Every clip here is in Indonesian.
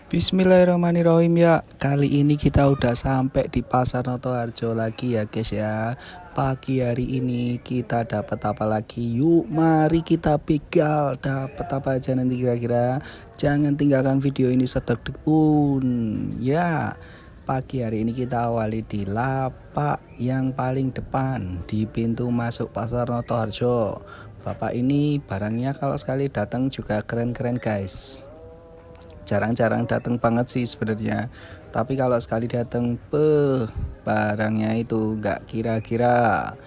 Bismillahirrahmanirrahim ya. Kali ini kita udah sampai di Pasar Noto Harjo lagi ya guys ya. Pagi hari ini kita dapat apa lagi? Yuk mari kita begal. Dapat apa aja nanti kira-kira? Jangan tinggalkan video ini sedetik pun. Ya. Pagi hari ini kita awali di lapak yang paling depan di pintu masuk Pasar Noto Harjo. Bapak ini barangnya kalau sekali datang juga keren-keren guys. Jarang-jarang datang banget sih sebenarnya, tapi kalau sekali datang barangnya itu nggak kira-kira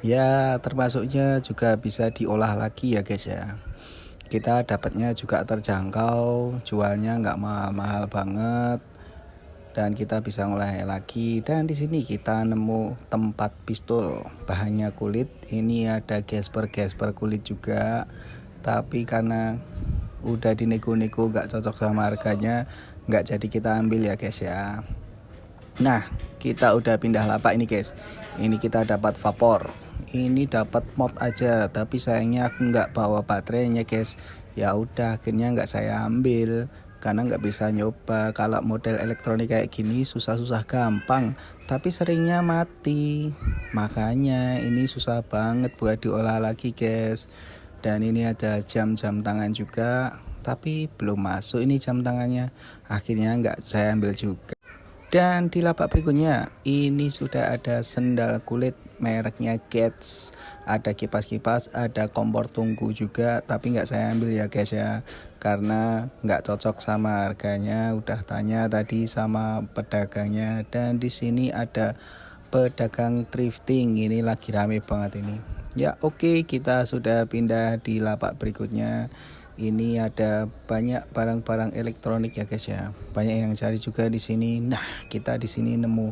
ya, termasuknya juga bisa diolah lagi ya guys ya. Kita dapatnya juga terjangkau, jualnya nggak mahal-mahal banget, dan kita bisa ngolah lagi. Dan di sini kita nemu tempat pistol, bahannya kulit. Ini ada gesper kulit juga, tapi karena udah dinego-nego gak cocok sama harganya, gak jadi kita ambil ya guys ya. Nah, kita udah pindah lapak ini guys. Ini kita dapat vapor. Ini dapat mod aja, tapi sayangnya aku nggak bawa baterainya guys. Ya udah, akhirnya nggak saya ambil karena nggak bisa nyoba. Kalau model elektronik kayak gini susah-susah gampang, tapi seringnya mati. Makanya ini susah banget buat diolah lagi guys. Dan ini ada jam-jam tangan juga, tapi belum masuk ini jam tangannya. Akhirnya nggak saya ambil juga. Dan di lapak berikutnya ini sudah ada sendal kulit mereknya Gets. Ada kipas-kipas, ada kompor tunggu juga, tapi nggak saya ambil ya guys ya, karena nggak cocok sama harganya. Udah tanya tadi sama pedagangnya. Dan di sini ada pedagang thrifting, ini lagi rame banget ini. Ya oke, kita sudah pindah di lapak berikutnya. Ini ada banyak barang-barang elektronik ya guys ya. Banyak yang cari juga di sini. Nah, kita di sini nemu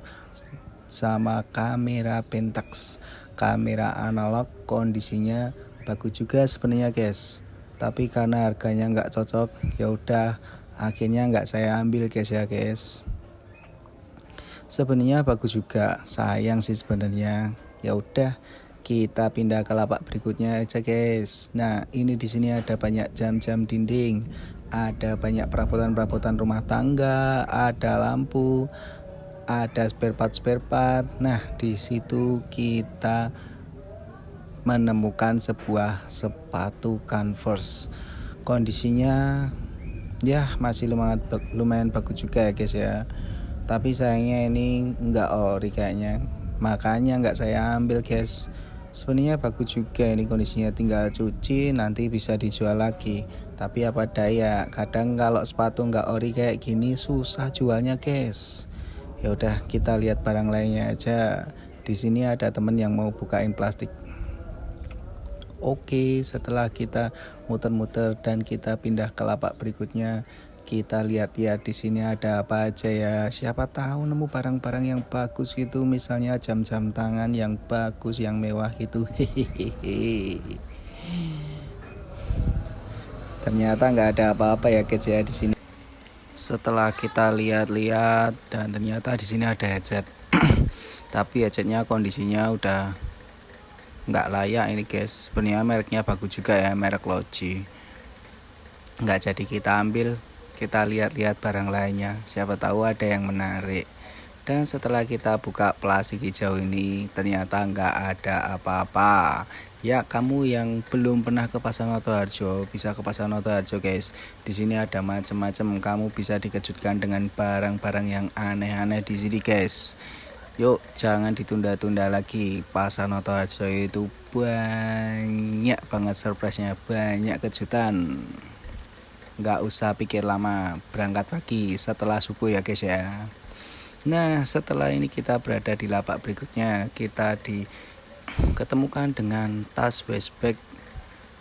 sama kamera Pentax, kamera analog, kondisinya bagus juga sebenarnya guys. Tapi karena harganya nggak cocok, ya udah akhirnya nggak saya ambil guys ya guys. Sebenarnya bagus juga, sayang sih sebenarnya. Ya udah, kita pindah ke lapak berikutnya aja guys. Nah, ini di sini ada banyak jam-jam dinding, ada banyak perabotan-perabotan rumah tangga, ada lampu, ada spare part. Nah, di situ kita menemukan sebuah sepatu Converse. Kondisinya ya masih lumayan bagus juga ya guys ya. Tapi sayangnya ini enggak ori kayaknya, makanya enggak saya ambil guys. Sebenarnya bagus juga ini kondisinya, tinggal cuci nanti bisa dijual lagi. Tapi apa daya, kadang kalau sepatu enggak ori kayak gini susah jualnya guys. Ya udah, kita lihat barang lainnya aja. Di sini ada temen yang mau bukain plastik. Oke, setelah kita muter-muter dan kita pindah ke lapak berikutnya, kita lihat-lihat di sini ada apa aja ya. Siapa tahu nemu barang-barang yang bagus gitu, misalnya jam-jam tangan yang bagus, yang mewah gitu. Hehehe. Ternyata nggak ada apa-apa ya guys ya di sini. Setelah kita lihat-lihat, dan ternyata di sini ada headset. Tapi headsetnya kondisinya udah nggak layak ini guys. Sebenarnya mereknya bagus juga ya, merek Logi. Nggak jadi kita ambil. Kita lihat-lihat barang lainnya, siapa tahu ada yang menarik. Dan setelah kita buka plastik hijau ini, ternyata nggak ada apa-apa. Ya, kamu yang belum pernah ke Pasar Noto Harjo bisa ke Pasar Noto Harjo guys. Di sini ada macam-macam, kamu bisa dikejutkan dengan barang-barang yang aneh-aneh di sini guys. Yuk, jangan ditunda-tunda lagi. Pasar Noto Harjo itu banyak banget surprise-nya, banyak kejutan. Nggak usah pikir lama, berangkat pagi setelah subuh ya guys ya. Nah, setelah ini kita berada di lapak berikutnya. Kita ketemukan dengan tas waistbag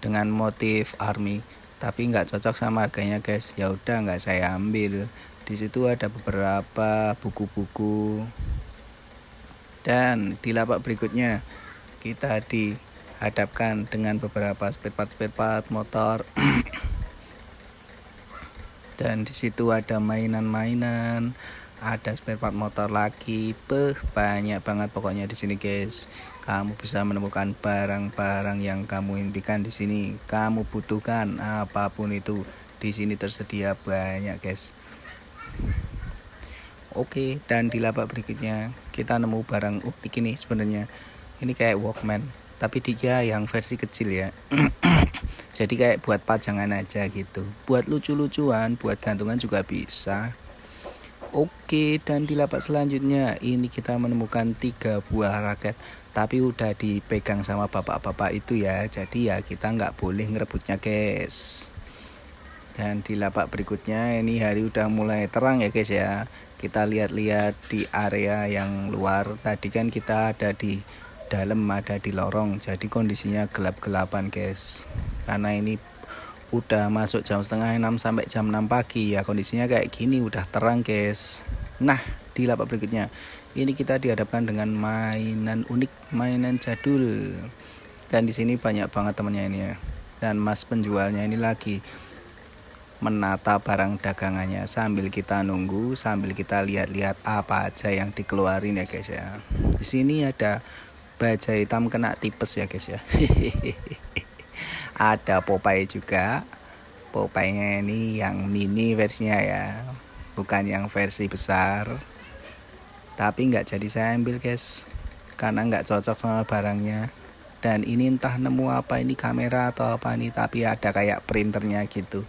dengan motif army, tapi nggak cocok sama harganya guys. Ya udah, nggak saya ambil. Di situ ada beberapa buku-buku. Dan di lapak berikutnya kita dihadapkan dengan beberapa spare part motor. Dan di situ ada mainan-mainan, ada spare part motor lagi, banyak banget pokoknya di sini guys. Kamu bisa menemukan barang-barang yang kamu impikan di sini. Kamu butuhkan apapun itu, di sini tersedia banyak guys. Oke, dan di lapak berikutnya kita nemu barang unik ini sebenarnya. Ini kayak Walkman, tapi dia yang versi kecil ya. Jadi kayak buat pajangan aja gitu. Buat lucu-lucuan, buat gantungan juga bisa. Oke, dan di lapak selanjutnya ini kita menemukan 3 buah raket. Tapi udah dipegang sama bapak-bapak itu ya. Jadi ya kita nggak boleh ngerebutnya guys. Dan di lapak berikutnya ini hari udah mulai terang ya guys ya. Kita lihat-lihat di area yang luar. Tadi kan kita ada di dalam, ada di lorong. Jadi kondisinya gelap-gelapan guys. Karena ini udah masuk jam setengah 6 sampai jam 6 pagi ya, kondisinya kayak gini udah terang guys. Nah di lapak berikutnya ini kita dihadapkan dengan mainan unik, mainan jadul. Dan di sini banyak banget temennya ini ya. Dan mas penjualnya ini lagi menata barang dagangannya sambil kita nunggu, sambil kita lihat-lihat apa aja yang dikeluarin ya guys ya. Di sini ada baja hitam kena tipes ya guys ya. Ada Popeye juga. Popeye-nya ini yang mini versinya ya, bukan yang versi besar. Tapi nggak jadi saya ambil guys, karena nggak cocok sama barangnya. Dan ini entah nemu apa, ini kamera atau apa nih, tapi ada kayak printernya gitu.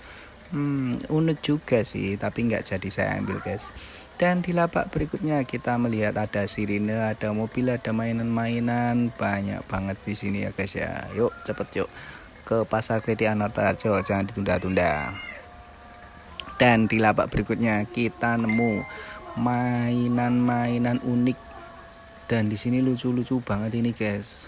Unik juga sih, tapi nggak jadi saya ambil guys. Dan di lapak berikutnya kita melihat ada sirine, ada mobil, ada mainan-mainan, banyak banget di sini ya guys ya. Yuk cepet yuk ke Pasar Kredi Anartarjo, jangan ditunda-tunda. Dan di lapak berikutnya kita nemu mainan-mainan unik. Dan di sini lucu-lucu banget ini guys.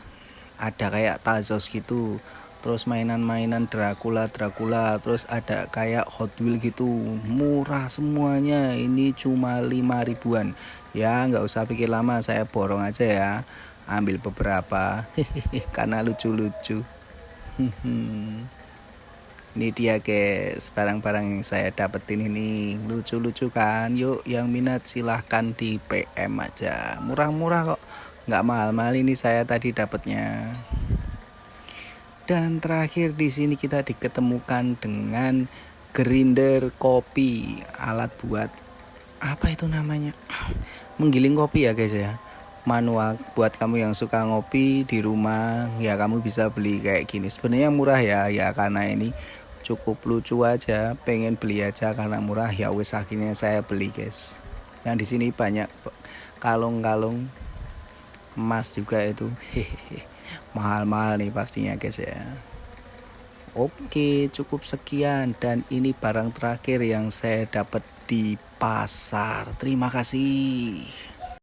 Ada kayak Tazos gitu, terus mainan-mainan Dracula, terus ada kayak Hot Wheel gitu, murah semuanya. Ini cuma 5 ribuan ya, nggak usah pikir lama, saya borong aja ya, ambil beberapa karena lucu-lucu. Ini dia guys, barang-barang yang saya dapetin ini lucu-lucu kan. Yuk yang minat silahkan di PM aja, murah-murah kok, nggak mahal-mahal ini saya tadi dapatnya. Dan terakhir di sini kita diketemukan dengan grinder kopi, alat buat apa itu namanya, menggiling kopi ya guys ya, manual. Buat kamu yang suka ngopi di rumah ya, kamu bisa beli kayak gini. Sebenarnya murah ya, karena ini cukup lucu aja, pengen beli aja karena murah ya wes, akhirnya saya beli guys. Yang di sini banyak kalung-kalung emas juga itu. Mahal-mahal nih pastinya guys ya. Oke, cukup sekian, dan ini barang terakhir yang saya dapat di pasar. Terima kasih.